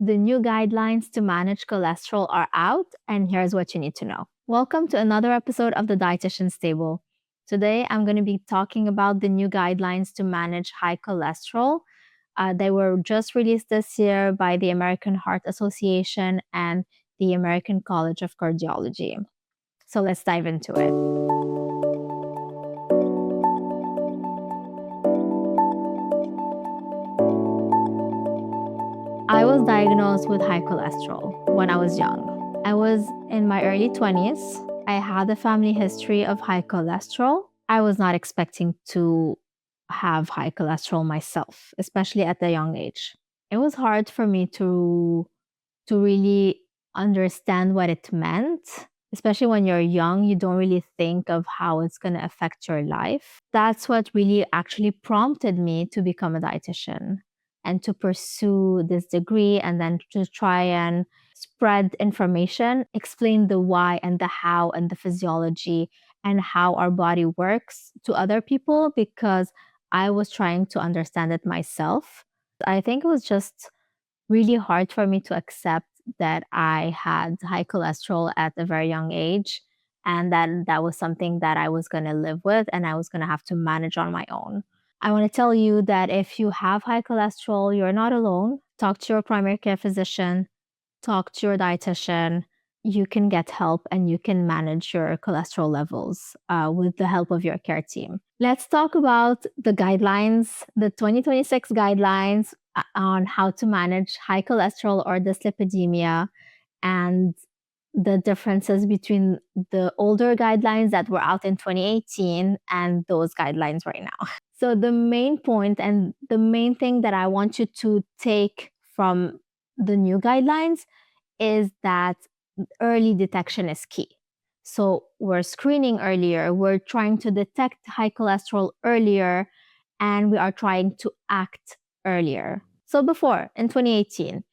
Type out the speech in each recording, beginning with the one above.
The new guidelines to manage cholesterol are out, and here's what you need to know. Welcome to another episode of the Dietitian's Table. Today, I'm going to be talking about the new guidelines to manage high cholesterol. They were just released this year by the American Heart Association and the American College of Cardiology. So let's dive into it. I was diagnosed with high cholesterol when I was young. I was in my early 20s. I had a family history of high cholesterol. I was not expecting to have high cholesterol myself, especially at a young age. It was hard for me to really understand what it meant. Especially when you're young, you don't really think of how it's going to affect your life. That's what really actually prompted me to become a dietitian and to pursue this degree and then to try and spread information, explain the why and the how and the physiology and how our body works to other people because I was trying to understand it myself. I think it was just really hard for me to accept that I had high cholesterol at a very young age and that was something that I was going to live with and I was going to have to manage on my own. I want to tell you that if you have high cholesterol, you're not alone. Talk to your primary care physician, talk to your dietitian. You can get help and you can manage your cholesterol levels with the help of your care team. Let's talk about the guidelines, the 2026 guidelines on how to manage high cholesterol or dyslipidemia and the differences between the older guidelines that were out in 2018 and those guidelines right now. So the main point and the main thing that I want you to take from the new guidelines is that early detection is key. So we're screening earlier, we're trying to detect high cholesterol earlier, and we are trying to act earlier. So before, in 2018,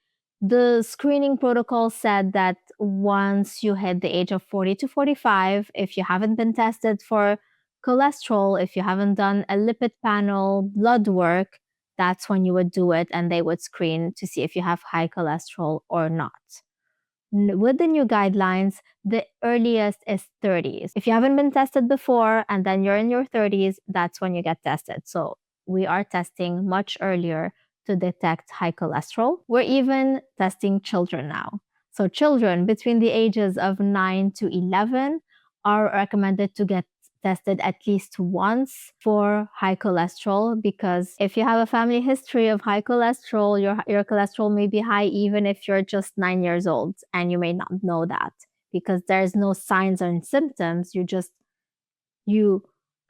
the screening protocol said that once you hit the age of 40 to 45, if you haven't been tested for cholesterol, if you haven't done a lipid panel, blood work, that's when you would do it and they would screen to see if you have high cholesterol or not. With the new guidelines, the earliest is 30s. If you haven't been tested before and then you're in your 30s, that's when you get tested. So we are testing much earlier to detect high cholesterol. We're even testing children now. So children between the ages of 9 to 11 are recommended to get tested at least once for high cholesterol because if you have a family history of high cholesterol, your cholesterol may be high even if you're just 9 years old and you may not know that because there's no signs and symptoms. You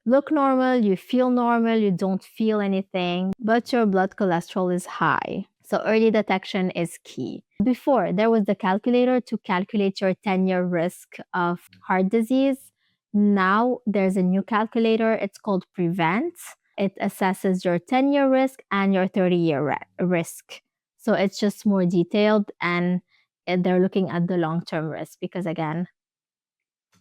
look normal, you feel normal, you don't feel anything, but your blood cholesterol is high. So early detection is key. Before, there was the calculator to calculate your 10-year risk of heart disease. Now there's a new calculator. It's called Prevent. It assesses your 10-year risk and your 30-year risk. So it's just more detailed and they're looking at the long-term risk because again,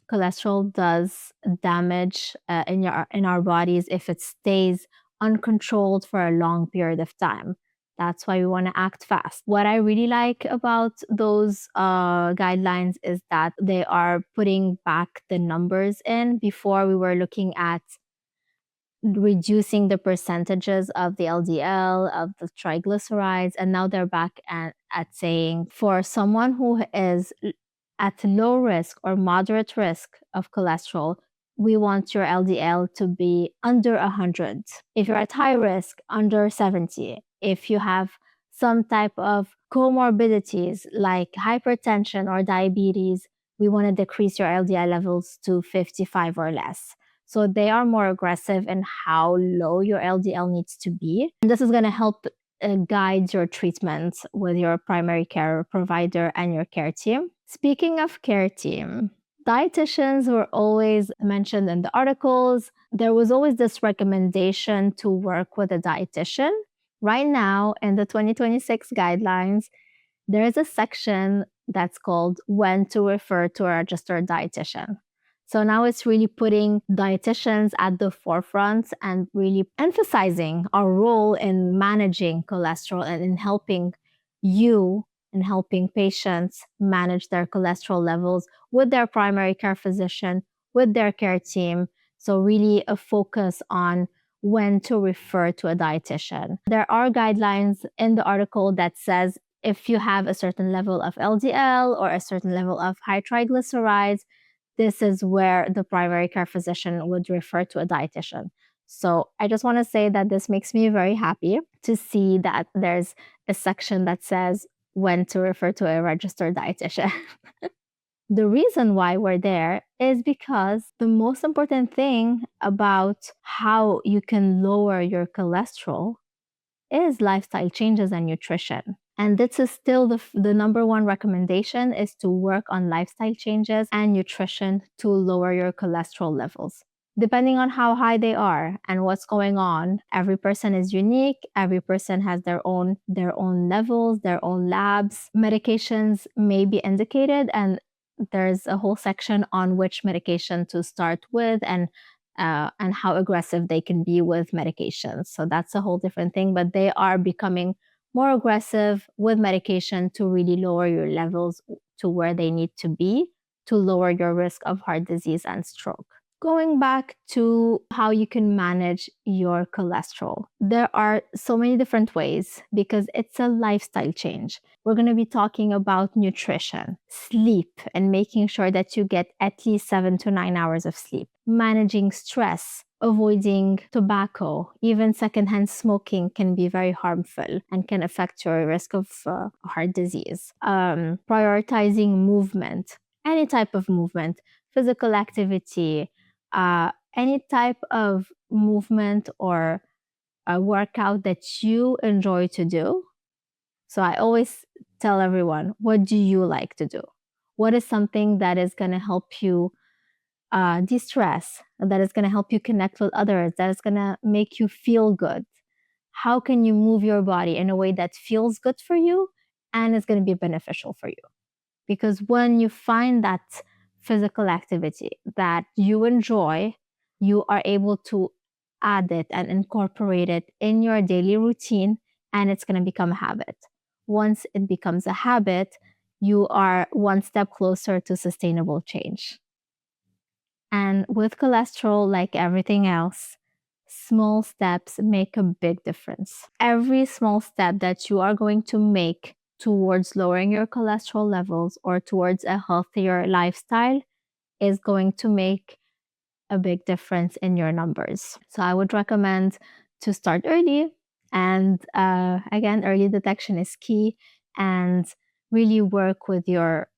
cholesterol does damage in our bodies if it stays uncontrolled for a long period of time. That's why we want to act fast. What I really like about those guidelines is that they are putting back the numbers in. Before we were looking at reducing the percentages of the LDL, of the triglycerides, and now they're back at saying for someone who is at low risk or moderate risk of cholesterol, we want your LDL to be under 100. If you're at high risk, under 70. If you have some type of comorbidities like hypertension or diabetes, we want to decrease your LDL levels to 55 or less. So they are more aggressive in how low your LDL needs to be. And this is going to help guide your treatment with your primary care provider and your care team. Speaking of care team, dietitians were always mentioned in the articles. There was always this recommendation to work with a dietitian. Right now, in the 2026 guidelines, there is a section that's called When to Refer to a Registered Dietitian. So now it's really putting dietitians at the forefront and really emphasizing our role in managing cholesterol and in helping you in helping patients manage their cholesterol levels with their primary care physician, with their care team. So really a focus on when to refer to a dietitian. There are guidelines in the article that says if you have a certain level of LDL or a certain level of high triglycerides, this is where the primary care physician would refer to a dietitian. So I just want to say that this makes me very happy to see that there's a section that says when to refer to a registered dietitian. The reason why we're there is because the most important thing about how you can lower your cholesterol is lifestyle changes and nutrition. And this is still the number one recommendation is to work on lifestyle changes and nutrition to lower your cholesterol levels. Depending on how high they are and what's going on, every person is unique. Every person has their own levels, their own labs. Medications may be indicated, and there's a whole section on which medication to start with and how aggressive they can be with medications. So that's a whole different thing, but they are becoming more aggressive with medication to really lower your levels to where they need to be to lower your risk of heart disease and stroke. Going back to how you can manage your cholesterol, there are so many different ways because it's a lifestyle change. We're going to be talking about nutrition, sleep, and making sure that you get at least 7 to 9 hours of sleep, managing stress, avoiding tobacco. Even secondhand smoking can be very harmful and can affect your risk of heart disease. Prioritizing movement, any type of movement, physical activity, any type of movement or a workout that you enjoy to do. So I always tell everyone, what do you like to do? What is something that is going to help you de-stress, that is going to help you connect with others, that is going to make you feel good? How can you move your body in a way that feels good for you and is going to be beneficial for you? Because when you find that physical activity that you enjoy, you are able to add it and incorporate it in your daily routine, and it's going to become a habit. Once it becomes a habit, you are one step closer to sustainable change. And with cholesterol, like everything else, small steps make a big difference. Every small step that you are going to make towards lowering your cholesterol levels or towards a healthier lifestyle is going to make a big difference in your numbers. So I would recommend to start early. And again, early detection is key, and really work with your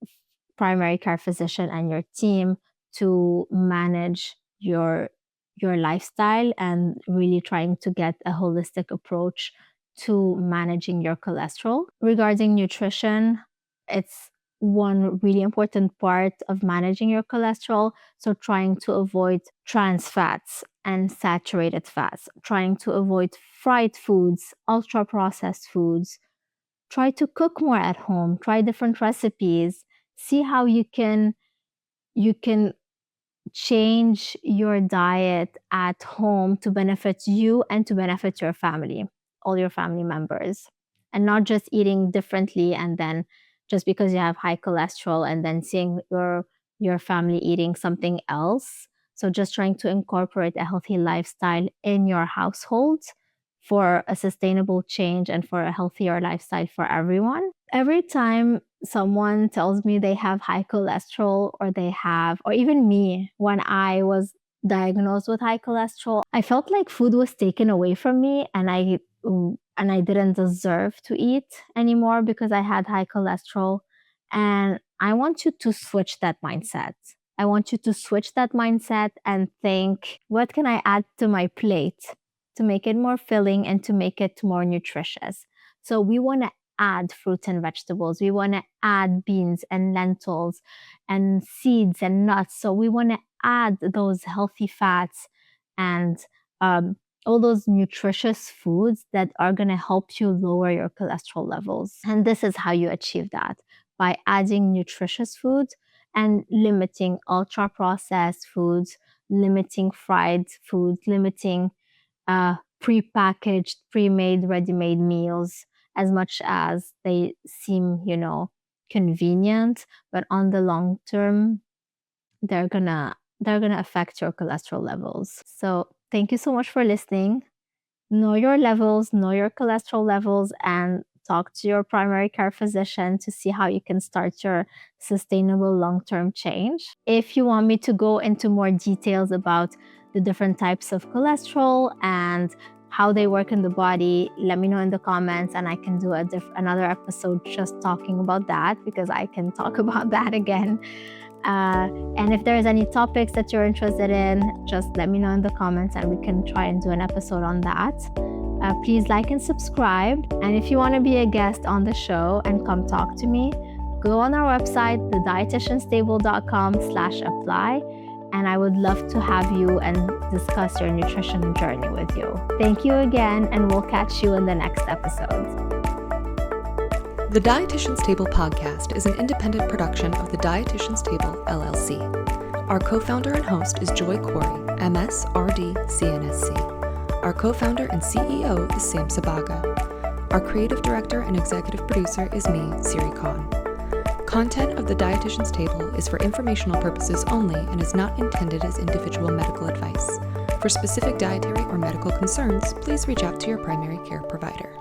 primary care physician and your team to manage your lifestyle and really trying to get a holistic approach to managing your cholesterol. Regarding nutrition, it's one really important part of managing your cholesterol. So trying to avoid trans fats and saturated fats, trying to avoid fried foods, ultra processed foods. Try to cook more at home, try different recipes, see how you can change your diet at home to benefit you and to benefit your family, all your family members, and not just eating differently and then just because you have high cholesterol and then seeing your family eating something else. So just trying to incorporate a healthy lifestyle in your household for a sustainable change and for a healthier lifestyle for everyone. Every time someone tells me they have high cholesterol or even me, when I was diagnosed with high cholesterol, I felt like food was taken away from me and I didn't deserve to eat anymore because I had high cholesterol. And I want you to switch that mindset. I want you to switch that mindset and think, what can I add to my plate to make it more filling and to make it more nutritious? So we want to add fruits and vegetables. We want to add beans and lentils and seeds and nuts. So we want to add those healthy fats and all those nutritious foods that are going to help you lower your cholesterol levels. And this is how you achieve that, by adding nutritious foods and limiting ultra processed foods, limiting fried foods, limiting pre-packaged, pre-made, ready-made meals, as much as they seem, convenient, but on the long term, they're gonna affect your cholesterol levels. So thank you so much for listening. Know your levels, know your cholesterol levels, and talk to your primary care physician to see how you can start your sustainable long-term change. If you want me to go into more details about the different types of cholesterol and how they work in the body, let me know in the comments, and I can do another episode just talking about that, because I can talk about that again. And if there's any topics that you're interested in, just let me know in the comments and we can try and do an episode on that. Please like and subscribe. And if you want to be a guest on the show and come talk to me, go on our website, thedietitianstable.com/apply. And I would love to have you and discuss your nutrition journey with you. Thank you again, and we'll catch you in the next episode. The Dietitian's Table podcast is an independent production of the Dietitian's Table, LLC. Our co-founder and host is Joy Corey, MS, RD, CNSC. Our co-founder and CEO is Sam Sabaga. Our creative director and executive producer is me, Siri Khan. Content of the Dietitian's Table is for informational purposes only and is not intended as individual medical advice. For specific dietary or medical concerns, please reach out to your primary care provider.